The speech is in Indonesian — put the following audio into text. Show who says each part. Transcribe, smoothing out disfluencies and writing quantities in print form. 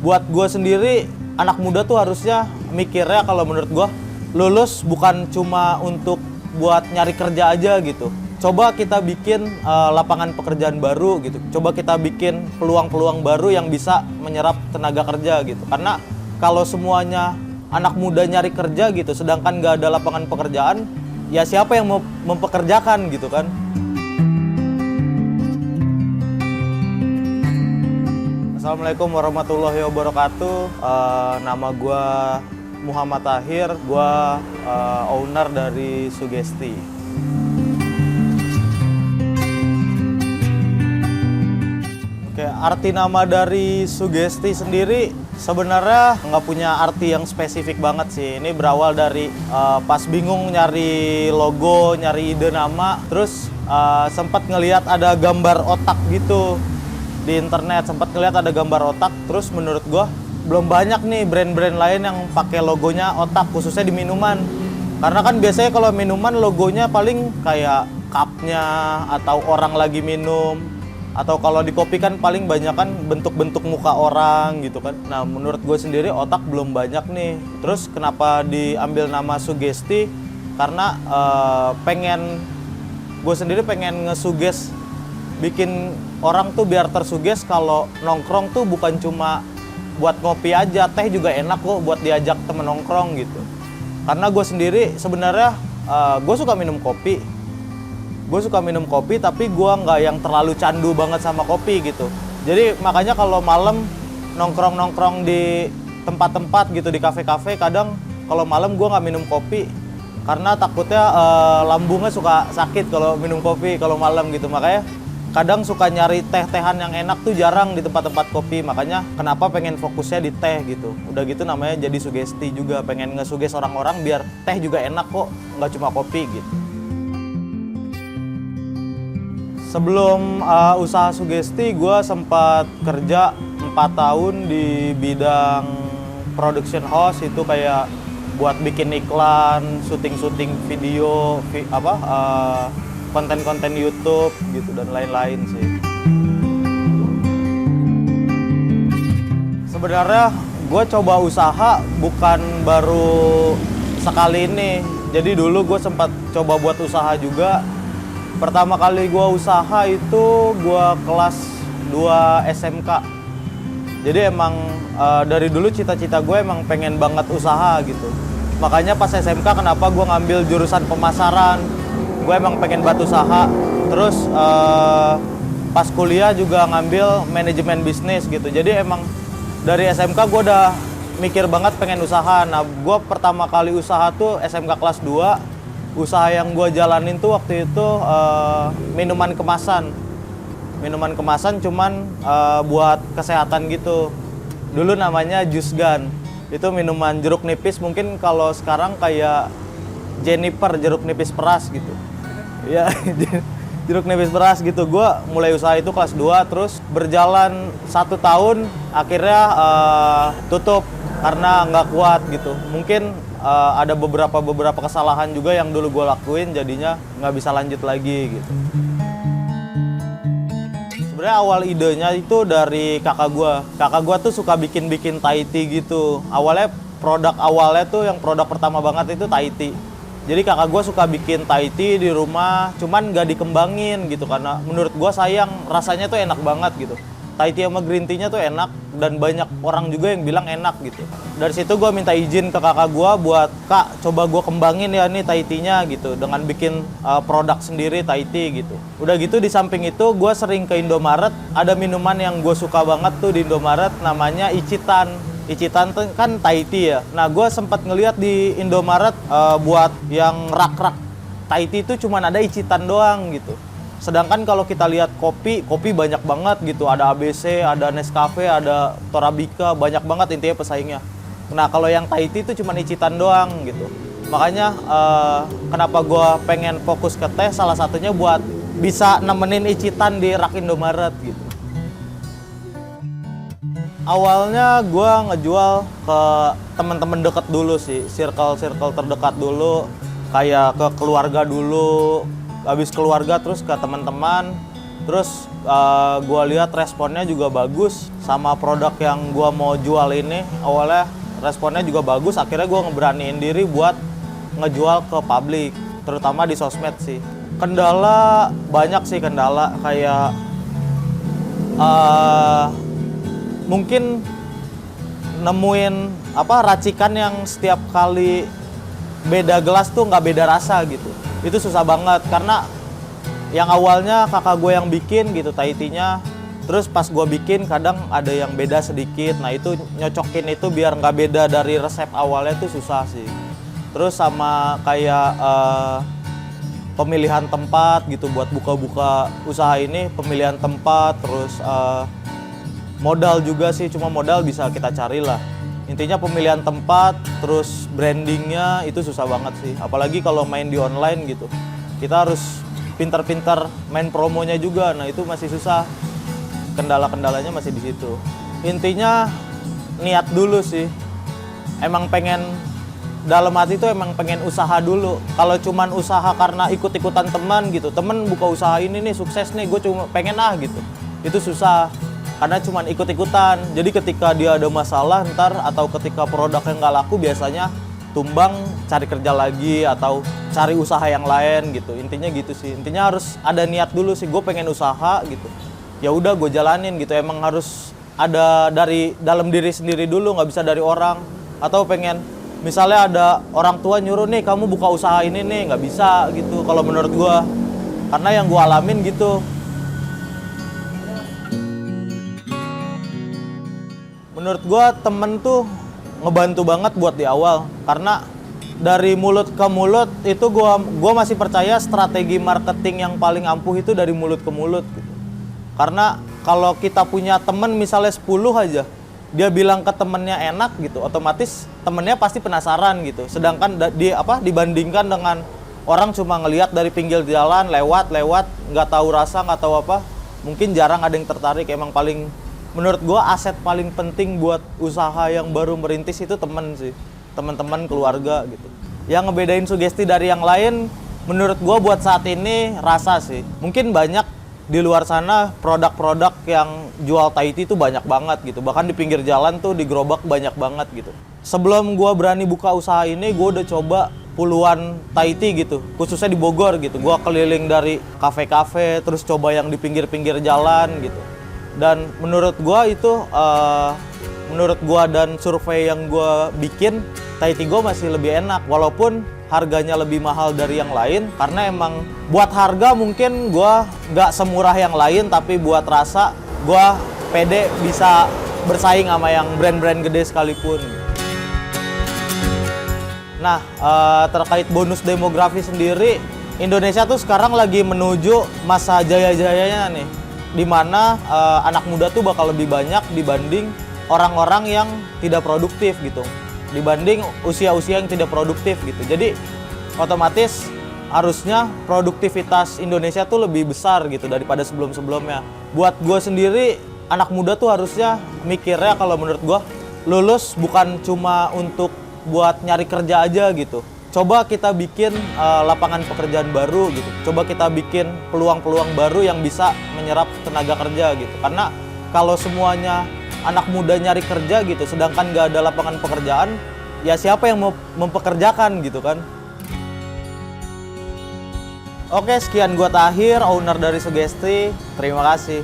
Speaker 1: Buat gue sendiri, anak muda tuh harusnya mikirnya kalau menurut gue, lulus bukan cuma untuk buat nyari kerja aja gitu. Coba kita bikin lapangan pekerjaan baru gitu. Coba kita bikin peluang-peluang baru yang bisa menyerap tenaga kerja gitu. Karena kalau semuanya anak muda nyari kerja gitu, sedangkan nggak ada lapangan pekerjaan, ya siapa yang mau mempekerjakan gitu kan? Assalamualaikum warahmatullahi wabarakatuh. Nama gue Muhammad Tahir, gue owner dari Sugesti. Oke, arti nama dari Sugesti sendiri sebenarnya nggak punya arti yang spesifik banget sih. Ini berawal dari pas bingung nyari logo, nyari ide nama, terus sempat ngelihat ada gambar otak gitu di internet, sempat ngelihat ada gambar otak, terus menurut gua belum banyak nih brand-brand lain yang pakai logonya otak, khususnya di minuman. Karena kan biasanya kalau minuman logonya paling kayak cupnya atau orang lagi minum, atau kalau di kopi kan paling banyak kan bentuk-bentuk muka orang gitu kan. Nah menurut gue sendiri otak belum banyak nih. Terus kenapa diambil nama Sugesti? Karena gue sendiri pengen ngesuges, bikin orang tuh biar tersuges kalau nongkrong tuh bukan cuma buat ngopi aja, teh juga enak kok buat diajak temen nongkrong gitu. Karena gue sendiri sebenarnya gue suka minum kopi. Gue suka minum kopi tapi gue nggak yang terlalu candu banget sama kopi gitu. Jadi makanya kalau malam nongkrong-nongkrong di tempat-tempat gitu, di kafe-kafe, kadang kalau malam gue nggak minum kopi karena takutnya lambungnya suka sakit kalau minum kopi kalau malam gitu. Makanya kadang suka nyari teh-tehan yang enak tuh jarang di tempat-tempat kopi. Makanya kenapa pengen fokusnya di teh gitu. Udah gitu namanya jadi Sugesti juga. Pengen ngesuges orang-orang biar teh juga enak kok, nggak cuma kopi gitu. Sebelum usaha Sugesti, gue sempat kerja 4 tahun di bidang production house. Itu kayak buat bikin iklan, syuting-syuting video, konten-konten YouTube gitu dan lain-lain sih. Sebenarnya gue coba usaha bukan baru sekali ini. Jadi dulu gue sempat coba buat usaha juga. Pertama kali gue usaha itu gue kelas 2 SMK. Jadi emang dari dulu cita-cita gue emang pengen banget usaha gitu. Makanya pas SMK kenapa gue ngambil jurusan pemasaran. Gue emang pengen buat usaha. Terus pas kuliah juga ngambil manajemen bisnis gitu. Jadi emang dari SMK gue udah mikir banget pengen usaha. Nah gue pertama kali usaha tuh SMK kelas 2. Usaha yang gue jalanin tuh waktu itu minuman kemasan. Minuman kemasan cuman buat kesehatan gitu. Dulu namanya Juice Gun. Itu minuman jeruk nipis, mungkin kalau sekarang kayak Jennifer, jeruk nipis peras gitu. Ya, jeruk nipis beras gitu. Gue mulai usaha itu kelas 2, terus berjalan 1 tahun, akhirnya tutup karena nggak kuat gitu. Mungkin ada beberapa kesalahan juga yang dulu gue lakuin, jadinya nggak bisa lanjut lagi gitu. Sebenarnya awal idenya itu dari kakak gue. Kakak gue tuh suka bikin Thai tea gitu. Awalnya produk awalnya tuh yang produk pertama banget itu Thai tea. Jadi kakak gue suka bikin Thai tea di rumah, cuman gak dikembangin gitu. Karena menurut gue sayang, rasanya tuh enak banget gitu. Thai tea sama green tea-nya tuh enak, dan banyak orang juga yang bilang enak gitu. Dari situ gue minta izin ke kakak gue buat, Kak coba gue kembangin ya nih Thai tea-nya gitu. Dengan bikin produk sendiri Thai tea gitu. Udah gitu di samping itu gue sering ke Indomaret. Ada minuman yang gue suka banget tuh di Indomaret, namanya Ichitan. Ichitan kan Thai tea ya. Nah gue sempat ngeliat di Indomaret buat yang rak-rak Thai tea itu cuma ada Ichitan doang gitu. Sedangkan kalau kita lihat kopi banyak banget gitu. Ada ABC, ada Nescafe, ada Torabika, banyak banget intinya pesaingnya. Nah kalau yang Thai tea itu cuma Ichitan doang gitu. Makanya kenapa gue pengen fokus ke teh, salah satunya buat bisa nemenin Ichitan di rak Indomaret gitu. Awalnya gue ngejual ke teman-teman deket dulu sih, circle terdekat dulu, kayak ke keluarga dulu, habis keluarga terus ke teman-teman, terus gue lihat responnya juga bagus. sama produk yang gue mau jual ini. Awalnya responnya juga bagus, akhirnya gue ngeberaniin diri buat ngejual ke publik, terutama di sosmed sih. Kendala banyak sih, kendala kayak mungkin nemuin racikan yang setiap kali beda gelas tuh nggak beda rasa gitu. Itu susah banget karena yang awalnya kakak gue yang bikin gitu Thai tea-nya, terus pas gue bikin kadang ada yang beda sedikit. Nah itu nyocokin itu biar nggak beda dari resep awalnya tuh susah sih. Terus sama kayak pemilihan tempat gitu buat buka-buka usaha ini, pemilihan tempat, terus modal juga sih, cuma modal bisa kita carilah. Intinya pemilihan tempat, terus brandingnya itu susah banget sih. Apalagi kalau main di online gitu. Kita harus pintar-pintar main promonya juga, nah itu masih susah. Kendala-kendalanya masih di situ. Intinya niat dulu sih. Emang pengen, dalam hati itu emang pengen usaha dulu. Kalau cuman usaha karena ikut-ikutan teman gitu, temen buka usaha ini nih sukses nih, gue cuma pengen gitu. Itu susah. Karena cuma ikut-ikutan, jadi ketika dia ada masalah ntar atau ketika produknya nggak laku biasanya tumbang, cari kerja lagi atau cari usaha yang lain gitu. Intinya gitu sih, intinya harus ada niat dulu sih, gue pengen usaha gitu. Ya udah gue jalanin gitu, emang harus ada dari dalam diri sendiri dulu, nggak bisa dari orang. Atau pengen, misalnya ada orang tua nyuruh nih kamu buka usaha ini nih, nggak bisa gitu kalau menurut gue. Karena yang gue alamin gitu. Menurut gue temen tuh ngebantu banget buat di awal, karena dari mulut ke mulut itu gue masih percaya strategi marketing yang paling ampuh itu dari mulut ke mulut gitu. Karena kalau kita punya temen misalnya 10 aja, dia bilang ke temennya enak gitu, otomatis temennya pasti penasaran gitu. Sedangkan dibandingkan dengan orang cuma ngelihat dari pinggir jalan, lewat nggak tahu rasa, nggak tahu apa, mungkin jarang ada yang tertarik. Emang paling, menurut gue aset paling penting buat usaha yang baru merintis itu temen sih, teman-teman, keluarga gitu. Yang ngebedain Sugesti dari yang lain, menurut gue buat saat ini rasa sih. Mungkin banyak di luar sana produk-produk yang jual Thai tea itu banyak banget gitu. Bahkan di pinggir jalan tuh di gerobak banyak banget gitu. Sebelum gue berani buka usaha ini, gue udah coba puluhan Thai tea gitu, khususnya di Bogor gitu. Gue keliling dari kafe-kafe, terus coba yang di pinggir-pinggir jalan gitu. Dan menurut gua itu, menurut gua dan survei yang gua bikin, Thai tea gua masih lebih enak walaupun harganya lebih mahal dari yang lain. Karena emang buat harga mungkin gua nggak semurah yang lain, tapi buat rasa gua pede bisa bersaing sama yang brand-brand gede sekalipun. Nah, terkait bonus demografi sendiri, Indonesia tuh sekarang lagi menuju masa jaya-jayanya nih, di mana anak muda tuh bakal lebih banyak dibanding orang-orang yang tidak produktif gitu, dibanding usia-usia yang tidak produktif gitu. Jadi otomatis harusnya produktivitas Indonesia tuh lebih besar gitu daripada sebelum-sebelumnya. Buat gue sendiri, anak muda tuh harusnya mikirnya, kalau menurut gue, lulus bukan cuma untuk buat nyari kerja aja gitu. Coba kita bikin lapangan pekerjaan baru gitu. Coba kita bikin peluang-peluang baru yang bisa menyerap tenaga kerja gitu. Karena kalau semuanya anak muda nyari kerja gitu, sedangkan nggak ada lapangan pekerjaan, ya siapa yang mau mempekerjakan gitu kan? Oke, sekian gua Tahir, owner dari Sugesti. Terima kasih.